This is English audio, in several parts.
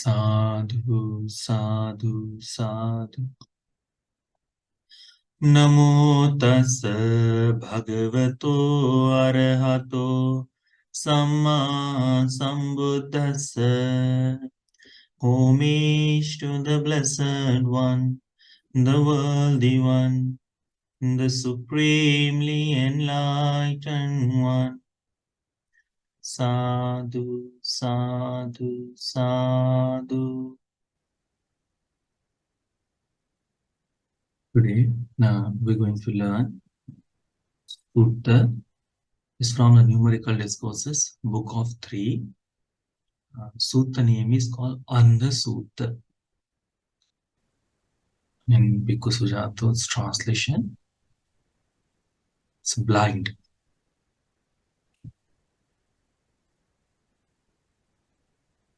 Sadhu, sadhu, sadhu. Namo tassa bhagavato arahato samma sambuddhassa. Homage to the Blessed One, the Worthy One, the Supremely Enlightened One. Sadhu, sadhu, sadhu. Today, now we're going to learn Sutta. It's from the Numerical Discourses, book of 3. Sutta name is called Andhasutta. In Bhikkhu Sujato's translation, it's blind.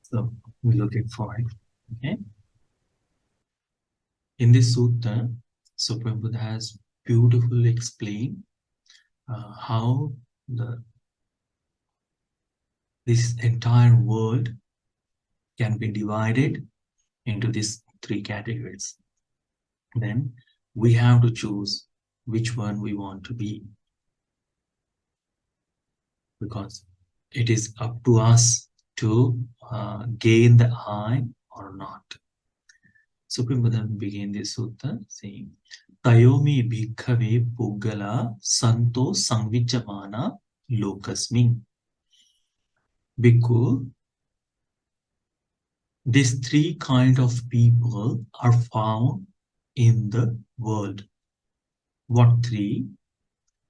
So we're looking for it. Okay. In this sutta, Supreme Buddha has beautifully explained how this entire world can be divided into these 3 categories. Then we have to choose which one we want to be, because it is up to us to gain the I or not. Supreme Buddha began this sutta saying, Tayomi bhikkhave puggala santo sangvijamana lokasmin. Bhikkhu, these 3 kind of people are found in the world. What 3?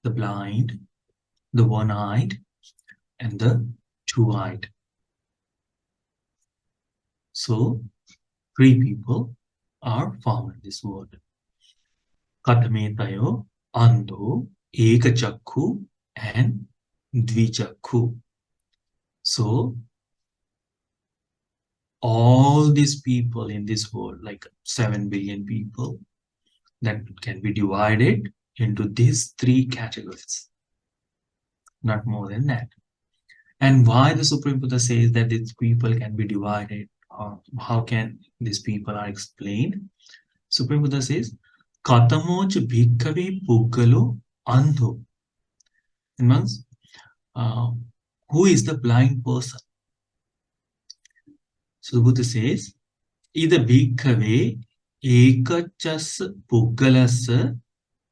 The blind, the one-eyed, and the two-eyed. So 3 people are found in this world. Katametayo, Andho, Ekachakku, and Dvichakku. So all these people in this world, like 7 billion people, that can be divided into these 3 categories. Not more than that. And why the Supreme Buddha says that these people can be divided, or how can these people are explained? Supreme Buddha says, Katamoch bhikkhave puggalo andho. It means, who is the blind person? So the Buddha says, either bhikkhave ekachas puggalas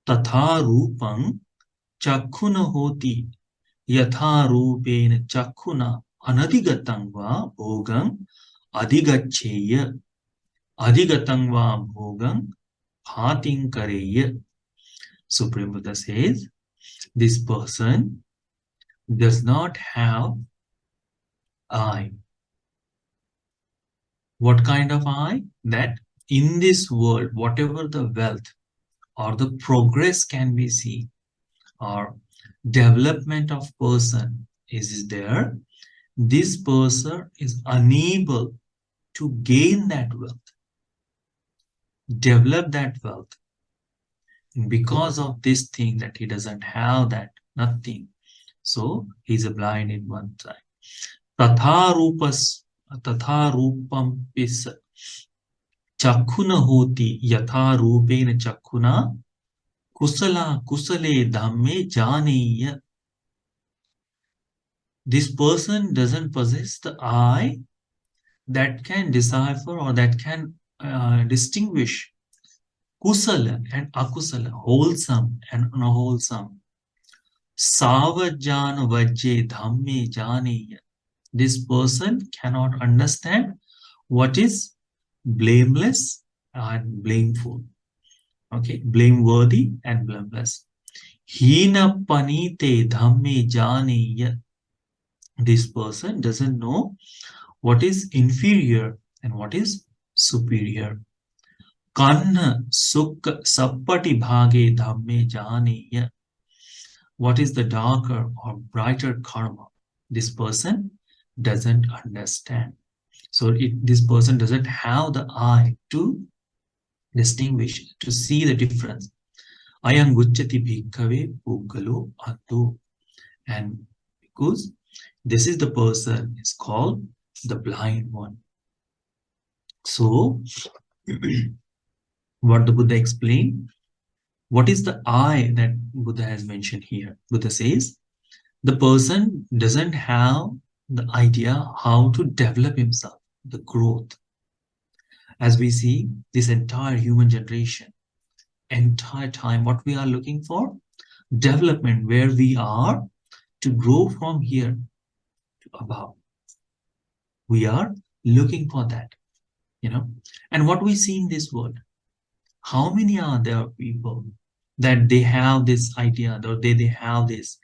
tatha rupam chakhuna hoti yatha rupena chakhuna anadigatang va bhogam adhigacheya adhigatang va bhogam bhatinkareya. Supreme Buddha says, this person does not have eye. What kind of eye? That in this world, whatever the wealth or the progress can be seen, or development of person is there, this person is unable to gain that wealth, develop that wealth. And because of this thing that he doesn't have that, nothing. So he's a blind in one side. Tatha rupam pis chakhuna hoti yatha rupena chakhuna kusala kusale dhamme janeya. This person doesn't possess the eye that can decipher or that can distinguish kusala and akusala, wholesome and unwholesome. Savajana vajje dhamme janeya. This person cannot understand what is blameless and blameful. Okay, blameworthy and blameless. Hina panite dhamme janeya. This person doesn't know what is inferior and what is superior. Kanna sukha sappati bhage dhamme janeya. What is the darker or brighter karma? This person doesn't understand. So this person doesn't have the eye to distinguish, to see the difference. Ayang gucchati bhikkhave puggalo andho. And because this is the person is called the blind one. So, what the Buddha explained, what is the I that Buddha has mentioned here? Buddha says, the person doesn't have the idea how to develop himself, the growth. As we see, this entire human generation, entire time, what we are looking for? Development, where we are to grow from here to above. We are looking for that, you know. And what we see in this world, how many are there people that they have this idea, or they have this,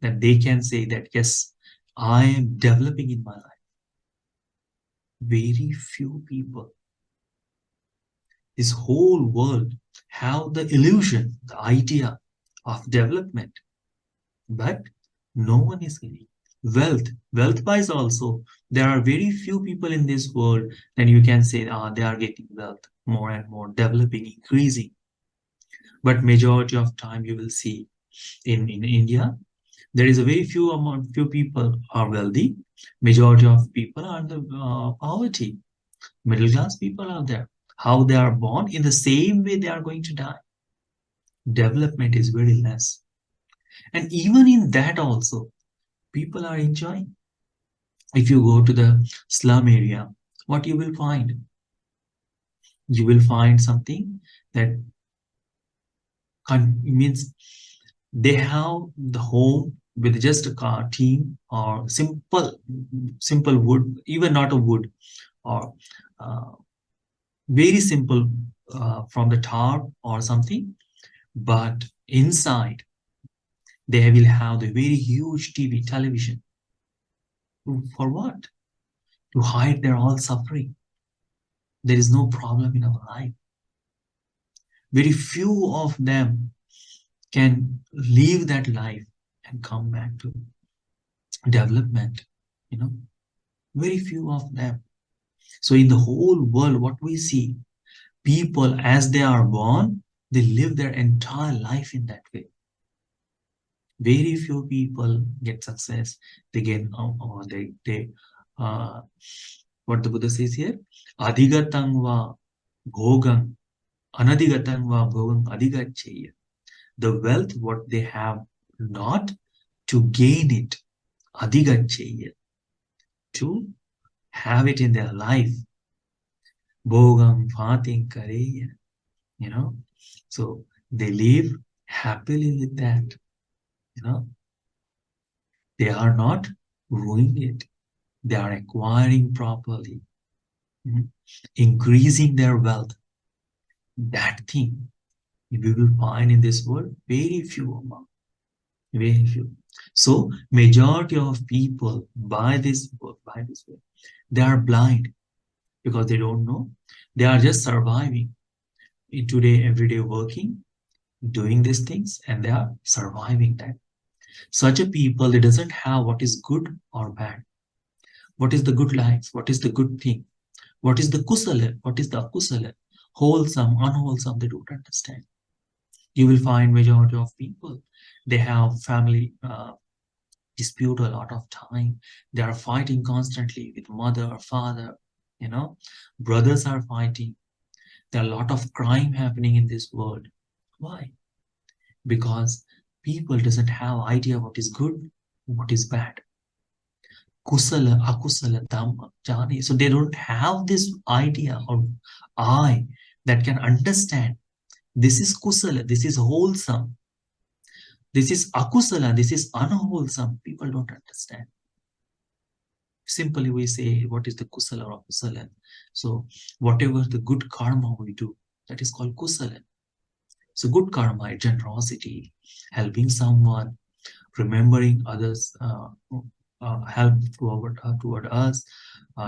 that they can say that, yes, I am developing in my life? Very few people. This whole world have the illusion, the idea of development, but no one is getting wealth. Wealth wise also, there are very few people in this world that you can say, they are getting wealth more and more, developing, increasing. But majority of time you will see in India, there is a very few people are wealthy. Majority of people are in the poverty. Middle class people are there. How they are born, in the same way they are going to die. Development is very less. And even in that also, people are enjoying. If you go to the slum area, what you will find? You will find something that means they have the home with just a car team, or simple wood, even not a wood, or uh, very simple, from the tar or something. But inside they will have the very huge television. For what? To hide their all suffering. There is no problem in our life. Very few of them can leave that life and come back to development, you know, very few of them. So in the whole world, what we see, people as they are born, they live their entire life in that way. Very few people get success. They get, uh, what the Buddha says here, adhigatang va bhogam, anadhigatang va bhogam adhigaccheya. The wealth, what they have not, to gain it, adhigaccheya, to have it in their life. Bhogam bhatin kareya, you know. So they live happily with that, you know. They are not ruining it. They are acquiring properly, increasing their wealth. That thing we will find in this world very few among, very few. So majority of people by this work, they are blind because they don't know. They are just surviving in today, everyday working, doing these things, and they are surviving that. Such a people, they doesn't have what is good or bad. What is the good life? What is the good thing? What is the kusala? What is the akusala? Wholesome, unwholesome, they don't understand. You will find majority of people, they have family dispute a lot of time. They are fighting constantly with mother or father, you know. Brothers are fighting. There are a lot of crime happening in this world. Why? Because people doesn't have idea what is good, what is bad. Kusala, akusala, dhamma, jani. So they don't have this idea or I that can understand this is kusala, this is wholesome, this is akusala, this is unwholesome. People don't understand. Simply we say what is the kusala or akusala. So whatever the good karma we do, that is called kusala. So good karma, generosity, helping someone, remembering others, help toward us,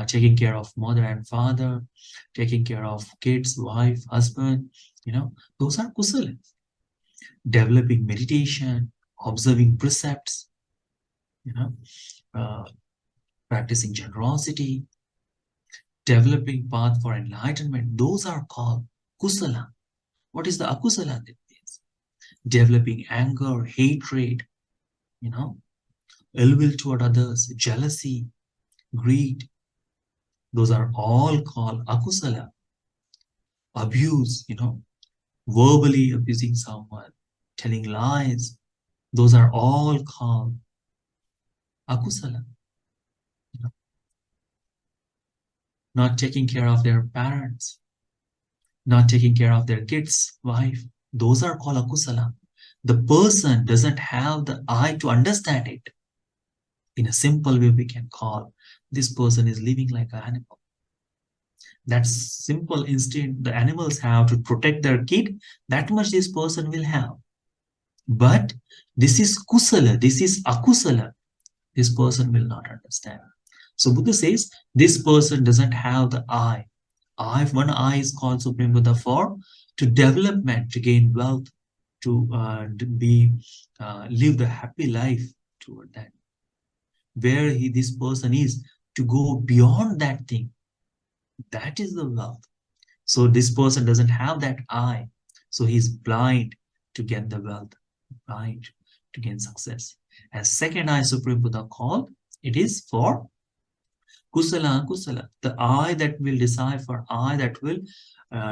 taking care of mother and father, taking care of kids, wife, husband, you know, those are kusala. Developing meditation, observing precepts, you know, uh, practicing generosity, developing path for enlightenment, those are called kusala. What is the akusala? Developing anger, hatred, you know, ill will toward others, jealousy, greed, Those are all called akusala. Abuse, verbally abusing someone, telling lies. Those are all called akusala. Not taking care of their parents, not taking care of their kids, wife. Those are called akusala. The person doesn't have the eye to understand it. In a simple way, we can call this person is living like an animal. That simple instinct the animals have to protect their kid, that much this person will have. But this is kusala, this is akusala. This person will not understand. So Buddha says this person doesn't have the eye. One eye is called Supreme Buddha for to development, to gain wealth, to live the happy life toward that. Where this person is to go beyond that thing. That is the wealth. So this person doesn't have that eye. So he's blind to get the wealth, blind to gain success. As second eye Supreme Buddha called, it is for kusala, kusala, the eye that will decipher, eye that will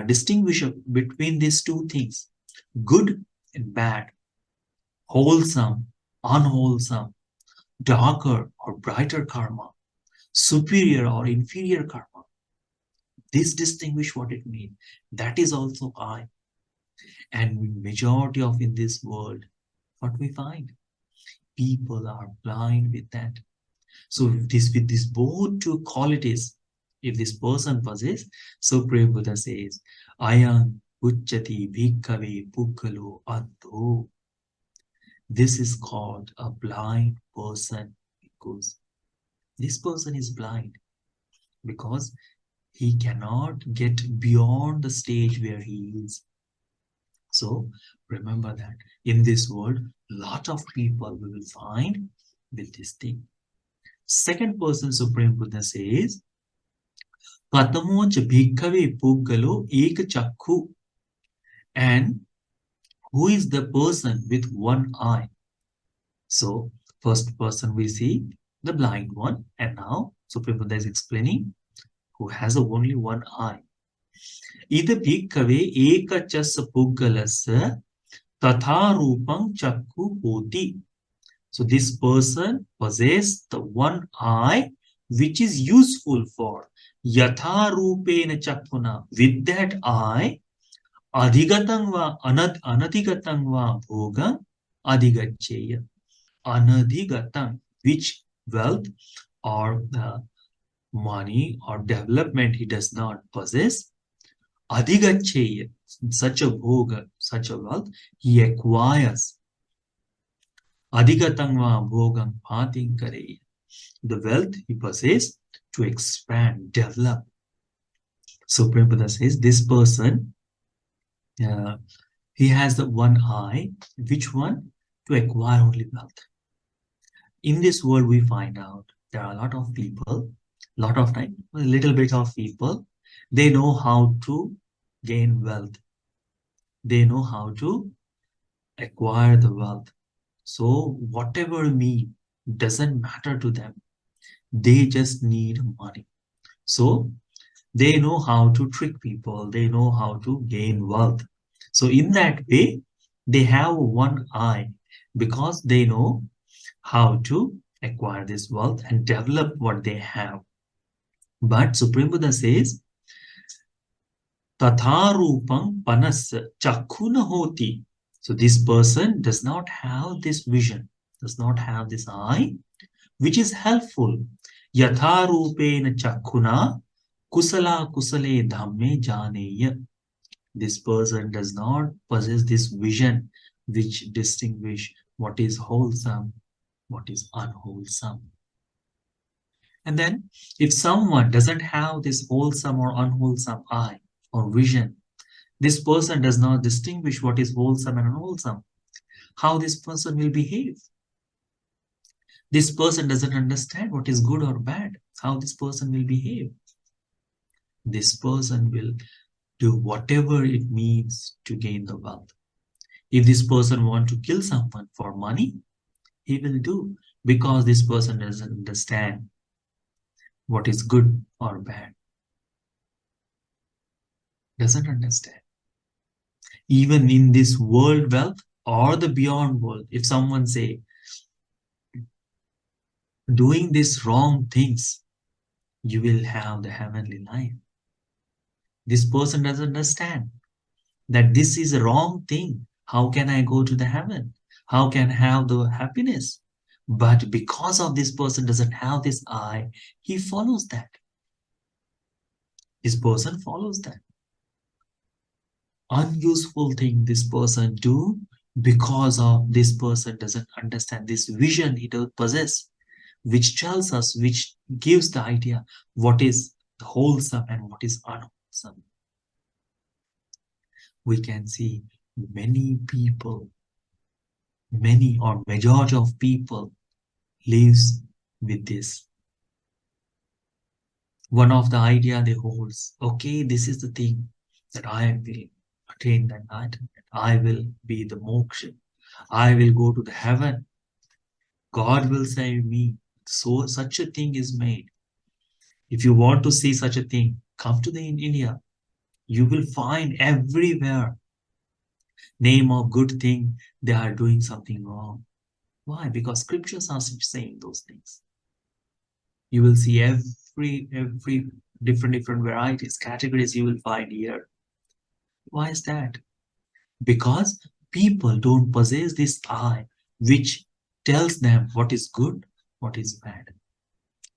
distinguish between these two things, good and bad, wholesome, unwholesome, darker or brighter karma, superior or inferior karma. This distinguish what it means. That is also I. And majority of in this world, what we find, people are blind with that. So with these both two qualities, if this person possesses, Supreme Buddha says, Ayam Uchati Bhikkhave Pukkalo Adho. This is called a blind person because this person is blind because he cannot get beyond the stage where he is. So remember that in this world, lot of people we will find with this thing. Second person Supreme Buddha says, Katamocha bhikkhave puggalo eka chakku. And who is the person with one eye? So first person we see the blind one, and now Supreme Buddha is explaining who has only one eye. Ida bhikkhave eka chasa puggalasa tatha rupam chakku hoti. So this person possesses the one eye which is useful for yatha rupena chakkuna. With that eye, adhigatang va anadhigatang va bhoga adhigacheya. Anadhigatang, which wealth or money or development he does not possess. Adhigacheya, such a bhoga, such a wealth, he acquires. Adhigatang va bhogam bhating kareya. The wealth he possesses to expand, develop. Supreme Buddha says this person, he has the one eye. Which one? To acquire only wealth. In this world, we find out there are a lot of people, lot of time, a little bit of people, they know how to gain wealth. They know how to acquire the wealth. So whatever mean doesn't matter to them. They just need money. So they know how to trick people. They know how to gain wealth. So in that way, they have one eye because they know how to acquire this wealth and develop what they have. But Supreme Buddha says, Tatharupam panas chakkuna hoti. So this person does not have this vision, does not have this eye, which is helpful. Yatharupena chakkuna kusala kusale dhamme janeya. This person does not possess this vision which distinguish what is wholesome, what is unwholesome. And then if someone doesn't have this wholesome or unwholesome eye or vision, this person does not distinguish what is wholesome and unwholesome, how this person will behave. This person doesn't understand what is good or bad, how this person will behave. This person will do whatever it means to gain the wealth. If this person wants to kill someone for money, he will do because this person doesn't understand what is good or bad. Doesn't understand. Even in this world wealth or the beyond world, if someone say, doing these wrong things, you will have the heavenly life. This person doesn't understand that this is a wrong thing. How can I go to the heaven? How can I have the happiness? But because of this person doesn't have this eye, he follows that. This person follows that. Unuseful thing this person do because of this person doesn't understand this vision he does possess, which tells us, which gives the idea what is wholesome and what is unwholesome. We can see many people, many or majority of people lives with this. One of the idea they holds, okay, this is the thing that I will attain that night. I will be the moksha. I will go to the heaven. God will save me. So such a thing is made. If you want to see such a thing, come to the India. You will find everywhere name of good thing they are doing something wrong. Why? Because scriptures are saying those things. You will see every different varieties, categories you will find here. Why is that? Because people don't possess this eye which tells them what is good, what is bad,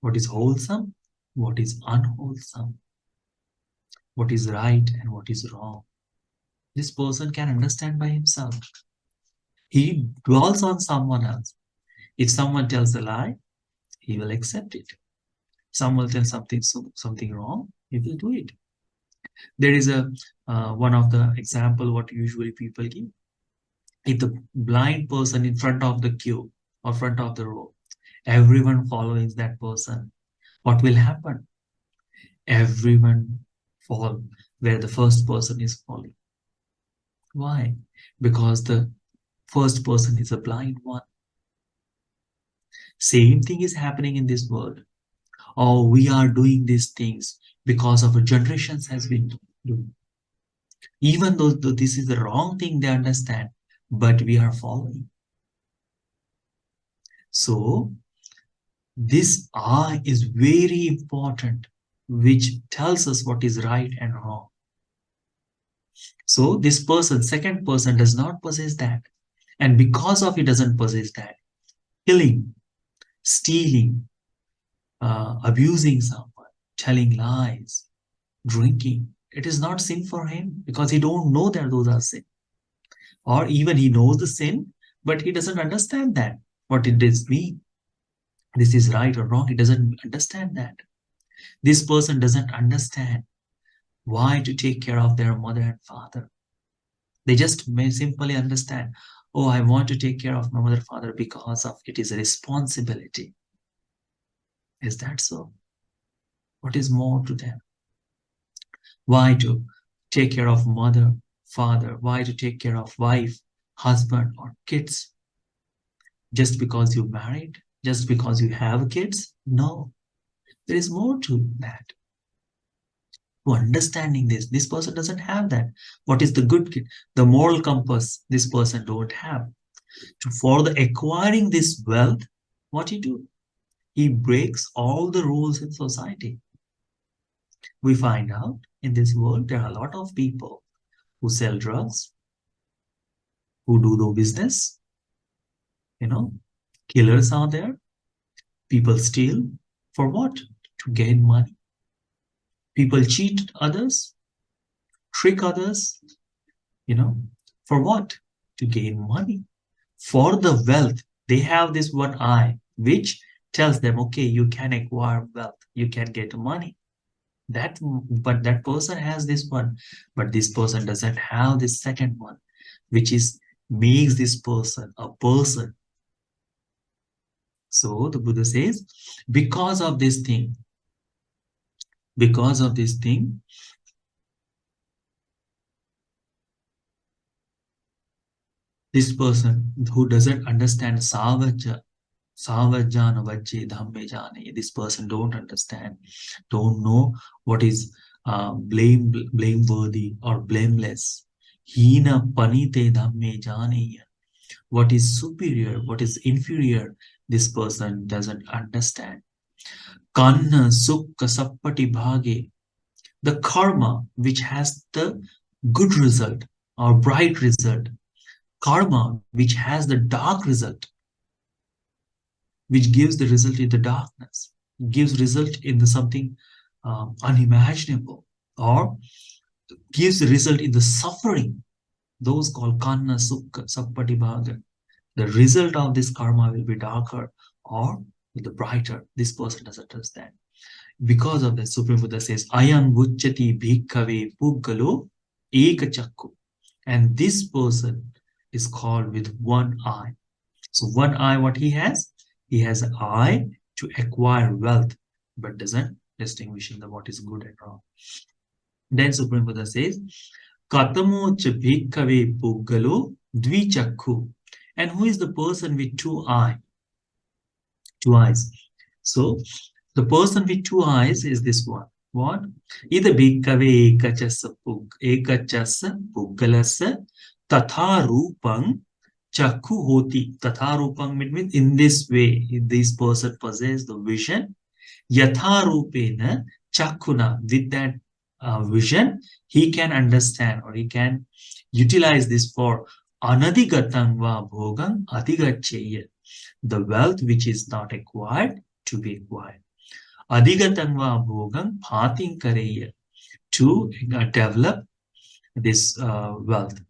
what is wholesome, what is unwholesome, what is right and what is wrong. This person can understand by himself. He dwells on someone else. If someone tells a lie, he will accept it. Someone tells something wrong, he will do it. There is a one of the example what usually people give. If the blind person in front of the queue or front of the row, everyone follows that person, what will happen? Everyone fall where the first person is falling. Why? Because the first person is a blind one. Same thing is happening in this world. Or we are doing these things because of a generations has been doing. Even though this is the wrong thing they understand, but we are following. So this I is very important, which tells us what is right and wrong. So this person, second person, does not possess that. And because of he doesn't possess that, killing, stealing, abusing someone, telling lies, drinking, it is not sin for him because he don't know that those are sin. Or even he knows the sin, but he doesn't understand that, what it does mean. This is right or wrong. He doesn't understand that. This person doesn't understand why to take care of their mother and father. They just may simply understand, oh, I want to take care of my mother and father because of it is a responsibility. Is that so? What is more to them? Why to take care of mother, father? Why to take care of wife, husband, or kids? Just because you married? Just because you have kids? No. There is more to that. To understanding this person doesn't have that. What is the good kid? The moral compass this person don't have. For the acquiring this wealth, what he do? He breaks all the rules in society. We find out in this world there are a lot of people who sell drugs, who do the business, you know, killers are there, people steal for what? To gain money. People cheat others, trick others, you know, for what? To gain money. For the wealth, they have this one eye which tells them, okay, you can acquire wealth, you can get money. But that person has this one, but this person doesn't have this second one, which is makes this person a person. So the Buddha says, because of this thing, because of this thing, this person who doesn't understand savaja, Savajjana vajje dhamme jane. This person don't understand, don't know what is blameworthy or blameless. Hina panite dhamme jane. What is superior, what is inferior, this person doesn't understand. Kanna sukha sappati bhage. The karma which has the good result or bright result, karma which has the dark result, which gives the result in the darkness, gives result in the something unimaginable, or gives the result in the suffering. Those called kanna sukha sappati bhaga. The result of this karma will be darker or the brighter. This person doesn't understand. Because of that, Supreme Buddha says, Ayam Vuchati Bhikkhave Puggalo Ekachakku. And this person is called with one eye. So one eye, what he has? He has an eye to acquire wealth, but doesn't distinguish in the what is good and wrong. Then Supreme Buddha says, Katamocha Bhikkhave Puggalo Dvichakku. And who is the person with two eyes? Two eyes. So the person with two eyes is this one. What? Ida bhikkhave ekachasa puggalasa tatha rupang chakku hoti. Tatha rupang means in this way, this person possesses the vision. Yatha rupena chakkuna. With that vision, he can understand or he can utilize this for anadigatang va bhogang adigaccheya. The wealth which is not acquired to be acquired. Adigatangva bhogam phatin kareya, to develop this wealth.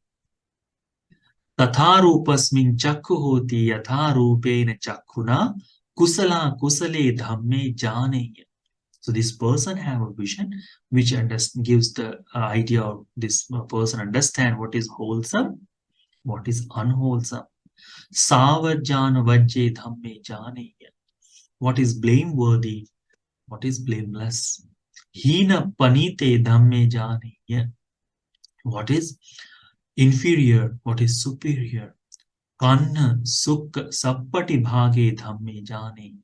Tatharupasmin chakku hoti yatharupena chakkuna kusala kusale dhamme janeya. So this person have a vision which gives the idea of this person understand what is wholesome, what is unwholesome. Savajjana vajje dhamme janeya. What is blameworthy, what is blameless. Hina panite dhamme janeya. What is inferior, what is superior. Kanna sukha sappati bhage dhamme janeya.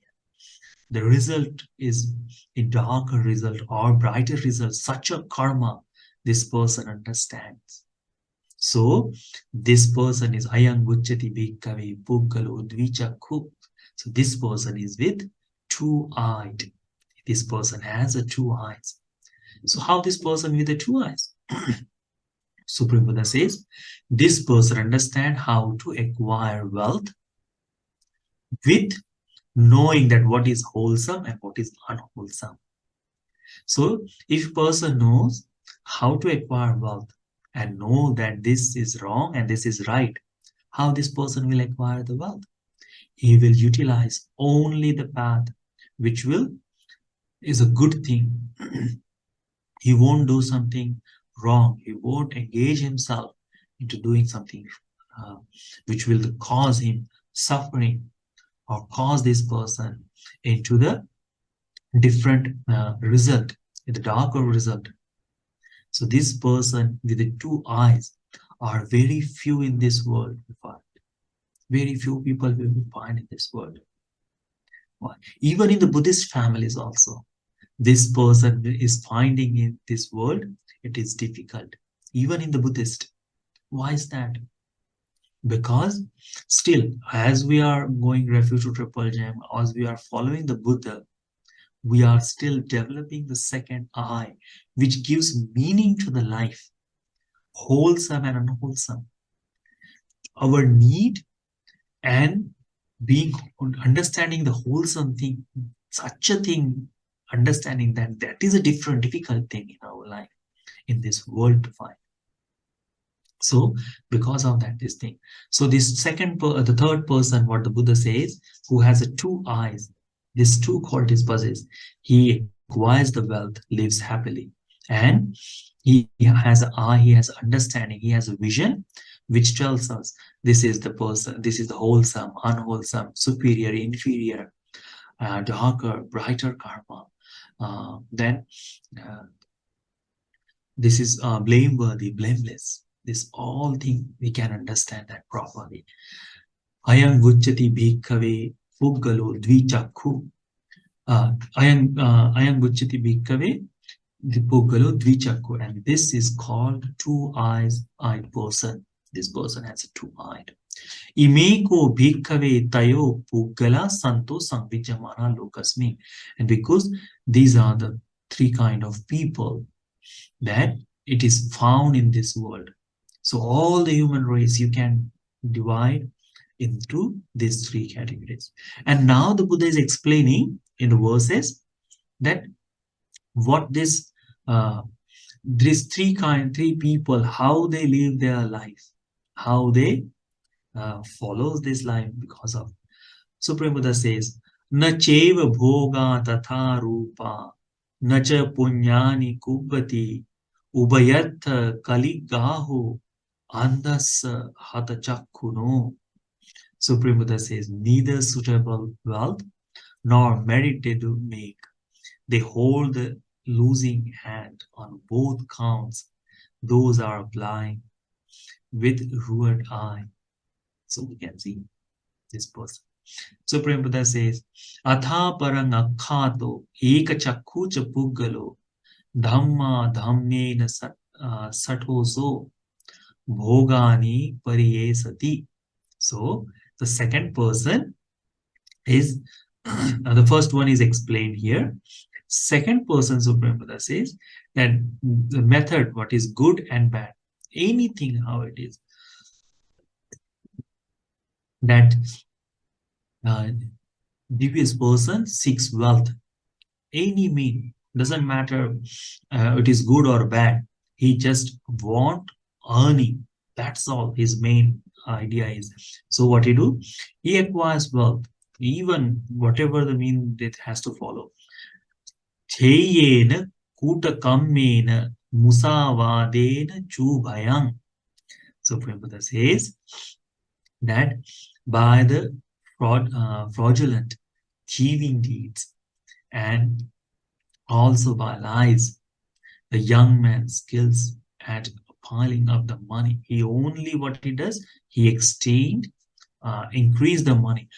The result is a darker result or brighter result. Such a karma this person understands. So this person is ayang vuchati bhikkhave puggalo dvichakku. So this person is with two-eyed. This person has a two eyes. So how this person with the two eyes? Supreme Buddha says, this person understand how to acquire wealth with knowing that what is wholesome and what is unwholesome. So if person knows how to acquire wealth and know that this is wrong and this is right, how this person will acquire the wealth? He will utilize only the path which is a good thing. He won't do something wrong. He won't engage himself into doing something which will cause him suffering or cause this person into the different result, the darker result. So this person with the two eyes are very few in this world. Very few people will find in this world. Even in the Buddhist families also, this person is finding in this world, it is difficult. Even in the Buddhist. Why is that? Because still, as we are going refuge to Triple Gem, as we are following the Buddha, we are still developing the second eye, which gives meaning to the life, wholesome and unwholesome. Our need and being understanding the wholesome thing, such a thing, understanding that is a difficult thing in our life, in this world to find. So because of that, this thing. So this the third person, what the Buddha says, who has two eyes, these two qualities possess, he acquires the wealth, lives happily, and he has an eye, he has understanding, he has a vision, which tells us this is the person, this is the wholesome, unwholesome, superior, inferior, darker, brighter karma. Then this is blameworthy, blameless. This all thing we can understand that properly. Ayam vuchati bhikkhave Puggalo Dvichakku. Ayam Guchati Bhikkhave the Puggalo Dvichakku. And this is called two-eyed person. This person has a two-eyed. Imeko bhikkhave tayo puggala santo samvijamana lokasmi. And because these are the three kind of people that it is found in this world. So all the human race you can divide into these three categories. And now the Buddha is explaining in the verses that what these three people, how they live their life, how they follows this life because of. Supreme Buddha says, Na cheva bhoga tatha rupa, na cha punyani kubbati, ubayatha kaligaho, andhasa hatachakkuno. Supreme Buddha says, neither suitable wealth nor merit they do make. They hold the losing hand on both counts. Those are blind with ruined eye. So we can see this person. Supreme Buddha says, Atha parang akhato eka chakku cha puggalo dhamma dhammena sathoso bhogani pariyesati. So the second person is, the first one is explained here. Second person, Supreme Buddha says that the method, what is good and bad, anything how it is, that devious person seeks wealth, any mean, doesn't matter it is good or bad, he just want earning. That's all his main idea is. So what he do? He acquires wealth, even whatever the mean it has to follow. Cheyena kuta kammena musavadena chubhayam. So Prabhupada says that by the fraudulent thieving deeds and also by lies, the young man skills at piling up the money. He only what he does, he increase the money.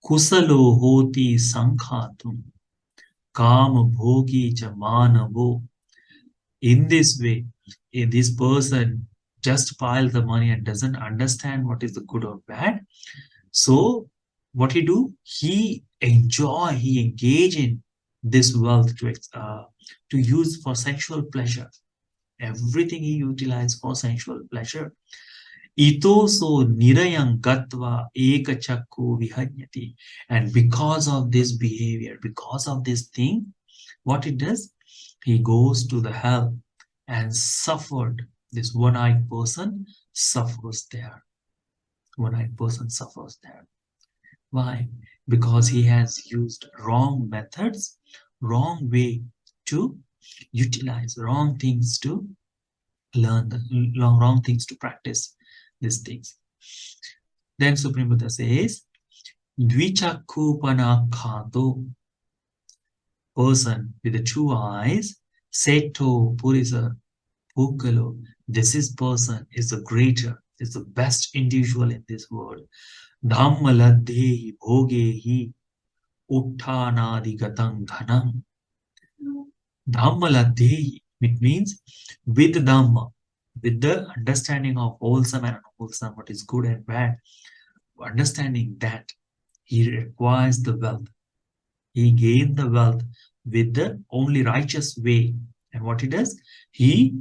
Kusalo hoti sankhatum kama bhogi cha manavo. In this way, this person just piles the money and doesn't understand what is the good or bad. So what he do? He engage in this wealth to use for sexual pleasure. Everything he utilizes for sensual pleasure. Ito so nirayam gatva ekachakku vihanyati. And because of this behavior, because of this thing, what it does? He goes to the hell and suffered. This one-eyed person suffers there. One-eyed person suffers there. Why? Because he has used wrong methods, wrong way to utilize, wrong things to learn, wrong things to practice these things. Then Supreme Buddha says, Dvichakkupanakhato, person with the two eyes, Seto Purisa Puggalo, this person is the greater, is the best individual in this world. Dhammaladhehi bhogehi uttanadigatang dhanam. Dhammaladhehi, it means with Dhamma, with the understanding of wholesome and unwholesome, what is good and bad, understanding that he requires the wealth. He gained the wealth with the only righteous way. And what he does, he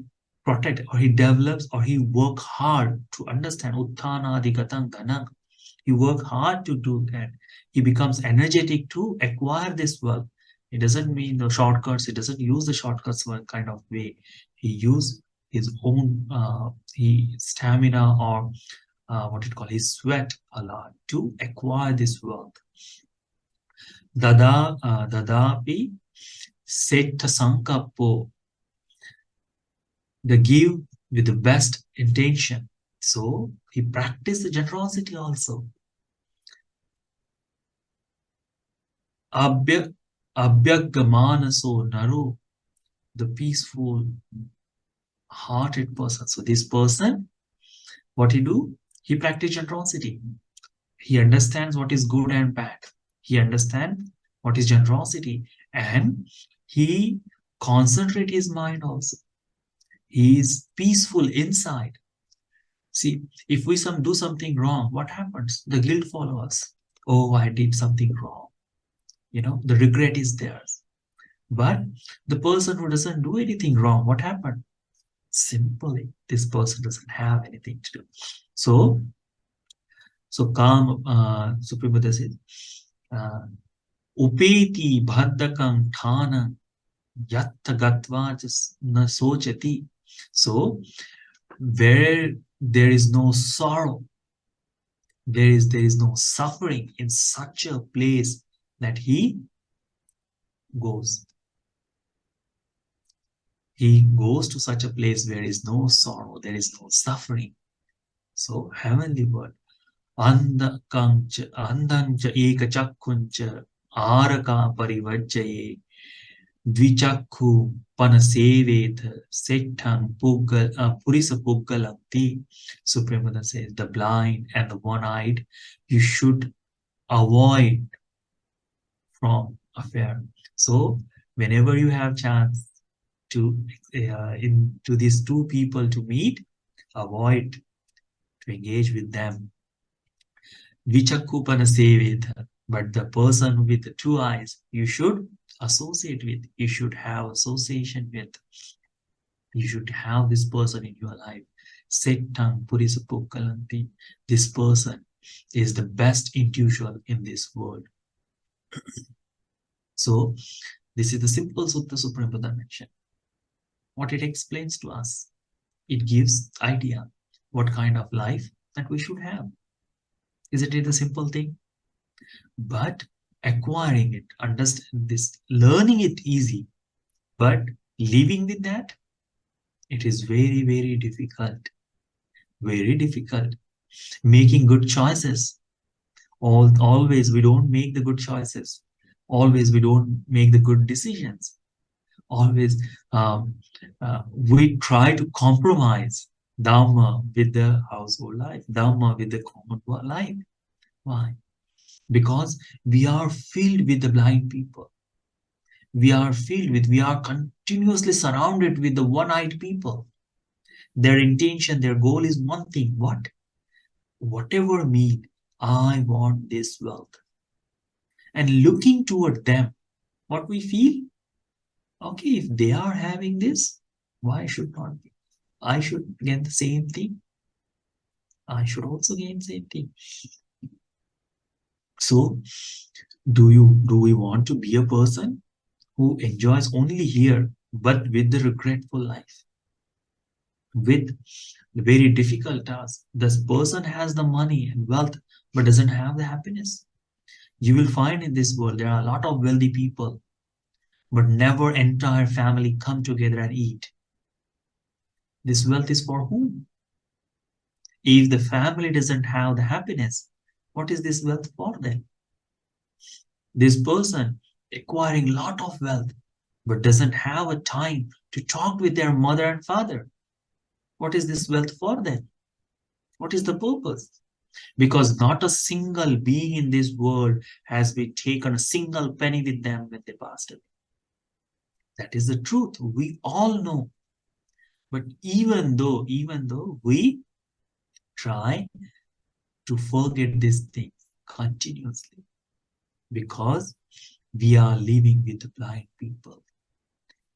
protect or he develops or he work hard to understand uttanadigatang dhanam. He work hard to do that. He becomes energetic to acquire this wealth. It doesn't mean the shortcuts. It doesn't use the shortcuts one kind of way. He use his own stamina or what it call his sweat a lot to acquire this wealth. Dadapi setta sankappo, the give with the best intention. So he practiced the generosity also. Abhyagamanaso naro, the peaceful hearted person. So this person, what he do? He practice generosity. He understands what is good and bad. He understands what is generosity, and he concentrate his mind also. He is peaceful inside. See, if we do something wrong, what happens? The guilt follows us. Oh, I did something wrong. The regret is there. But the person who doesn't do anything wrong, what happened? Simply, this person doesn't have anything to do. So calm, Supreme Buddha says, uh, upeti bhaddakam thana yatta gatva na sochati. So, where there is no sorrow, there is no suffering in such a place that he goes. He goes to such a place where there is no sorrow, there is no suffering. So, heavenly world. Andancha ekachakkuncha araka parivajjaye dvichakku panasevetha settham purisa puggalanti. Supreme Buddha says, the blind and the one-eyed, you should avoid from affair. So, whenever you have chance to into these two people to meet, avoid to engage with them. Vichakupana seveta, but the person with the two eyes, you should associate with, you should have association with, you should have this person in your life. Settang Purisapukkalanti, this person is the best individual in this world. So, this is the simple Sutta Supreme Buddha mentioned. What it explains to us, it gives idea what kind of life that we should have. Isn't it a simple thing? But acquiring it, understand this, learning it easy, but living with that, it is very, very difficult. Very difficult. Making good choices. Always we don't make the good choices. Always we don't make the good decisions. Always we try to compromise Dhamma with the household life, Dhamma with the common life. Why? Because we are filled with the blind people. We are continuously surrounded with the one-eyed people. Their intention, their goal is one thing. What? Whatever mean, I want this wealth. And looking toward them, what we feel? Okay, if they are having this, why should not be? I should get the same thing. I should also gain the same thing. So, do we want to be a person who enjoys only here, but with the regretful life, with the very difficult task? This person has the money and wealth, but doesn't have the happiness. You will find in this world, there are a lot of wealthy people, but never entire family come together and eat. This wealth is for whom? If the family doesn't have the happiness, what is this wealth for them? This person acquiring a lot of wealth, but doesn't have a time to talk with their mother and father. What is this wealth for them? What is the purpose? Because not a single being in this world has been taken a single penny with them when they passed away. That is the truth. We all know. But even though we try to forget these things continuously, because we are living with the blind people.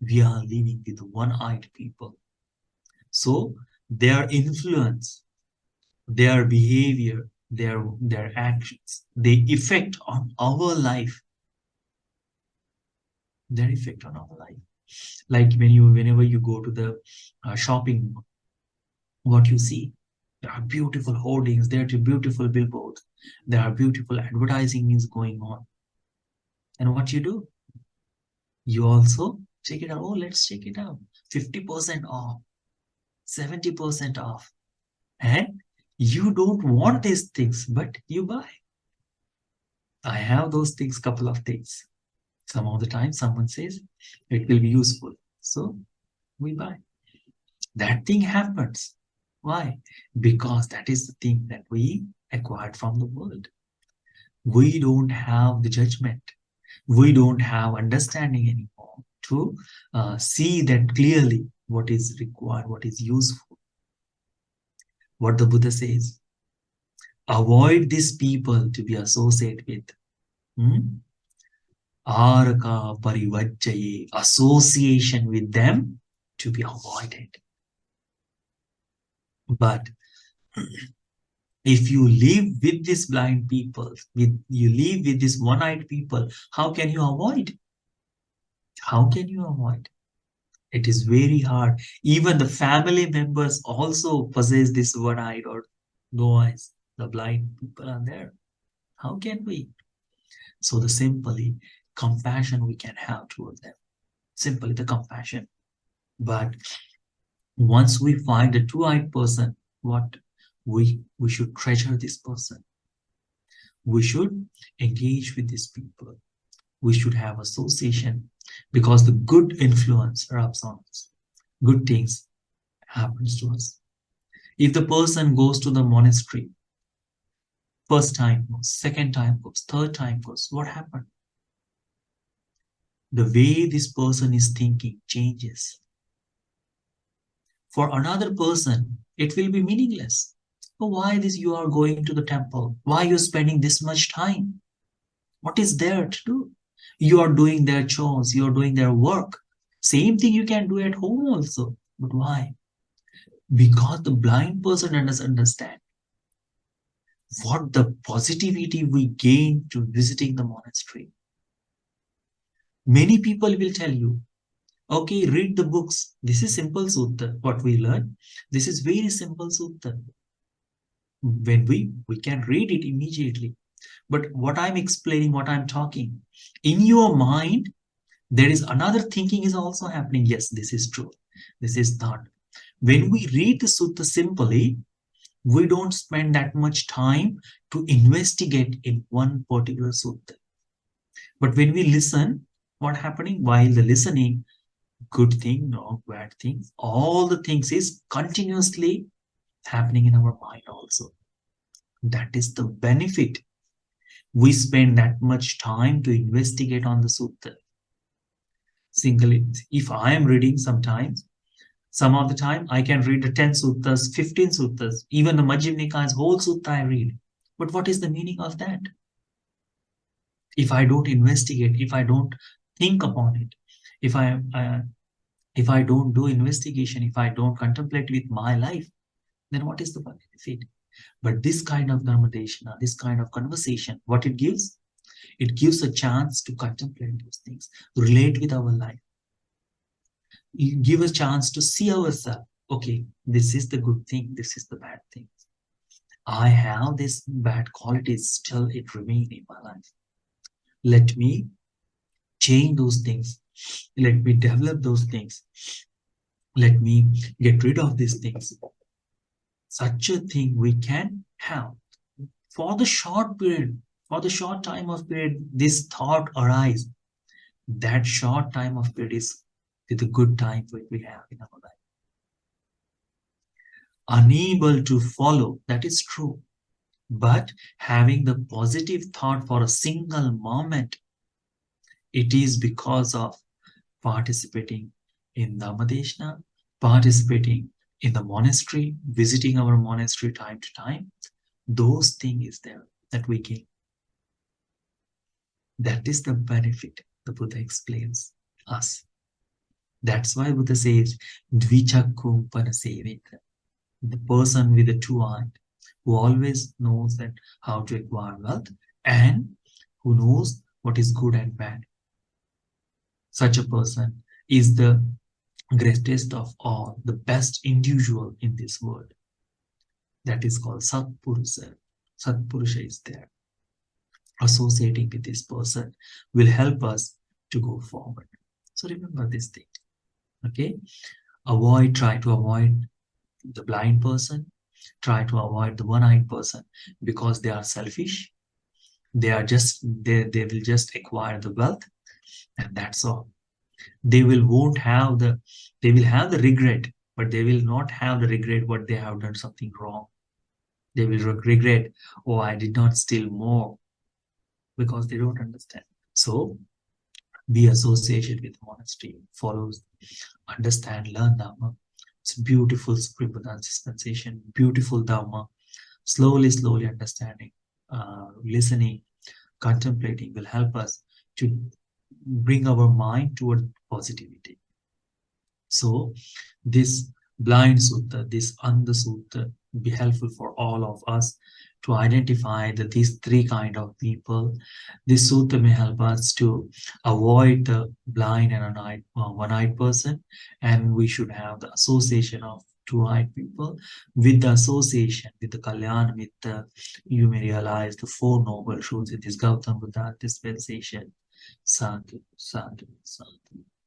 We are living with the one-eyed people. So their influence, their behavior, their actions, they effect on our life. Their effect on our life. Like whenever you go to the shopping mall, what you see, there are beautiful hoardings, there are beautiful billboards, there are beautiful advertising is going on. And what you do? You also check it out. Oh, let's check it out. 50% off, 70% off. And you don't want these things, but you buy. I have those things, couple of things. Some of the time someone says it will be useful. So we buy. That thing happens. Why? Because that is the thing that we acquired from the world. We don't have the judgment. We don't have understanding anymore to see that clearly what is required, what is useful. What the Buddha says, avoid these people to be associated with. Arka parivajjaye, association with them to be avoided. But if you live with these blind people, you live with these one-eyed people, how can you avoid? How can you avoid? It is very hard. Even the family members also possess this one-eyed or no eyes. The blind people are there. How can we? So the simply compassion we can have towards them. Simply the compassion. But once we find a two-eyed person, what we should treasure this person. We should engage with these people. We should have association because the good influence rubs on us. Good things happens to us. If the person goes to the monastery, first time goes, second time goes, third time goes, what happened? The way this person is thinking changes. For another person, it will be meaningless. So why this you are going to the temple? Why you are spending this much time? What is there to do? You are doing their chores, you are doing their work. Same thing you can do at home also. But why? Because the blind person doesn't understand what the positivity we gain to visiting the monastery. Many people will tell you, okay, read the books. This is simple sutta, what we learn. This is very simple sutta. When we can read it immediately. But what I'm explaining, what I'm talking, in your mind, there is another thinking is also happening. Yes, this is true. This is not. When we read the sutta simply, we don't spend that much time to investigate in one particular sutta. But when we listen, what happening while the listening, good thing, no bad things, all the things is continuously happening in our mind also. That is the benefit. We spend that much time to investigate on the sutta. Singly, if I am reading sometimes, some of the time I can read the 10 suttas, 15 suttas, even the Majjhima Nikay's whole sutta I read. But what is the meaning of that? If I don't investigate, if I don't think upon it, if I don't do investigation, if I don't contemplate with my life, then what is the benefit? But this kind of dharmadeshana, this kind of conversation, what it gives a chance to contemplate those things, relate with our life, give a chance to see ourselves. Okay, this is the good thing, this is the bad thing. I have this bad qualities, still it remain in my life. Let me change those things. Let me develop those things. Let me get rid of these things. Such a thing we can have. For the short period, for the short time of period, this thought arises. That short time of period is the good time that we have in our life. Unable to follow, that is true. But having the positive thought for a single moment, it is because of participating in Dhammadeshna, participating in the monastery, visiting our monastery time to time. Those things is there that we gain. That is the benefit the Buddha explains us. That's why Buddha says, Dvichakkum panasevita. The person with the two eyes, who always knows that how to acquire wealth and who knows what is good and bad. Such a person is the greatest of all, the best individual in this world. That is called Satpurusha. Satpurusha is there. Associating with this person will help us to go forward. So remember this thing. Okay? Try to avoid the blind person. Try to avoid the one-eyed person because they are selfish. They will just acquire the wealth, and that's all. They will have the regret, but they will not have the regret what they have done something wrong. They will regret, oh, I did not steal more. because they don't understand. So be associated with honesty, follows, understand, learn Dharma. It's a beautiful Supreme Buddha dispensation, beautiful Dharma. Slowly understanding, listening, contemplating will help us to bring our mind toward positivity. So this blind sutta, this Andhasutta be helpful for all of us to identify that these three kind of people. This sutta may help us to avoid the blind and one-eyed person, and we should have the association of two-eyed people. With the association, with the Kalyan, with the, you may realize the Four Noble Truths in this Gautam Buddha dispensation. Sadhu, sadhu, sadhu.